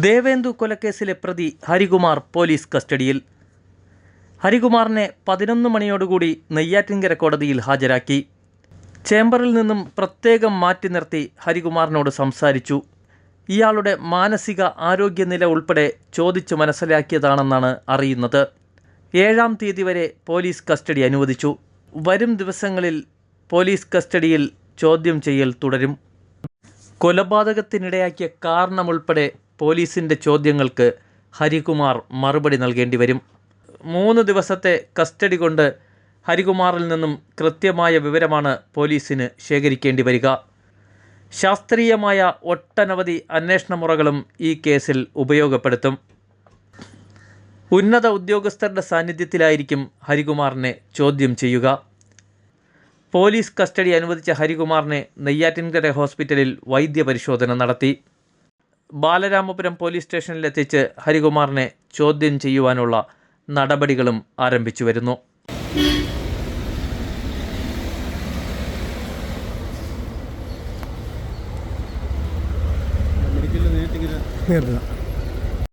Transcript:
ദേവേന്ദു കൊലക്കേസിലെ പ്രതി ഹരികുമാർ പോലീസ് കസ്റ്റഡിയിൽ. ഹരികുമാറിനെ 11 മണിയോടുകൂടി നെയ്യാറ്റിൻകര കോടതിയിൽ ഹാജരാക്കി. ചേംബറിൽ നിന്നും പ്രത്യേകം മാറ്റി നിർത്തി ഹരികുമാറിനോട് സംസാരിച്ചു. ഇയാളുടെ മാനസിക ആരോഗ്യനില ഉൾപ്പെടെ ചോദിച്ചു മനസ്സിലാക്കിയതാണെന്നാണ് അറിയുന്നത്. 7-ാം തീയതി വരെ പോലീസ് കസ്റ്റഡി അനുവദിച്ചു. വരും ദിവസങ്ങളിൽ പോലീസ് കസ്റ്റഡിയിൽ ചോദ്യം ചെയ്യൽ തുടരും. കൊലപാതകത്തിനിടയാക്കിയ കാരണമുൾപ്പെടെ പോലീസിൻ്റെ ചോദ്യങ്ങൾക്ക് ഹരികുമാർ മറുപടി നൽകേണ്ടി വരും. 3 ദിവസത്തെ കസ്റ്റഡി കൊണ്ട് ഹരികുമാറിൽ നിന്നും കൃത്യമായ വിവരമാണ് പോലീസിന് ശേഖരിക്കേണ്ടി വരിക. ശാസ്ത്രീയമായ ഒട്ടനവധി അന്വേഷണ മുറകളും ഈ കേസിൽ ഉപയോഗപ്പെടുത്തും. ഉന്നത ഉദ്യോഗസ്ഥരുടെ സാന്നിധ്യത്തിലായിരിക്കും ഹരികുമാറിനെ ചോദ്യം ചെയ്യുക. പോലീസ് കസ്റ്റഡി അനുവദിച്ച ഹരികുമാറിനെ നെയ്യാറ്റിൻകര ഹോസ്പിറ്റലിൽ വൈദ്യപരിശോധന നടത്തി. ബാലരാമപുരം പോലീസ് സ്റ്റേഷനിലെത്തിച്ച് ഹരികുമാറിനെ ചോദ്യം ചെയ്യുവാനുള്ള നടപടികളും ആരംഭിച്ചു വരുന്നു. നേരിട്ട്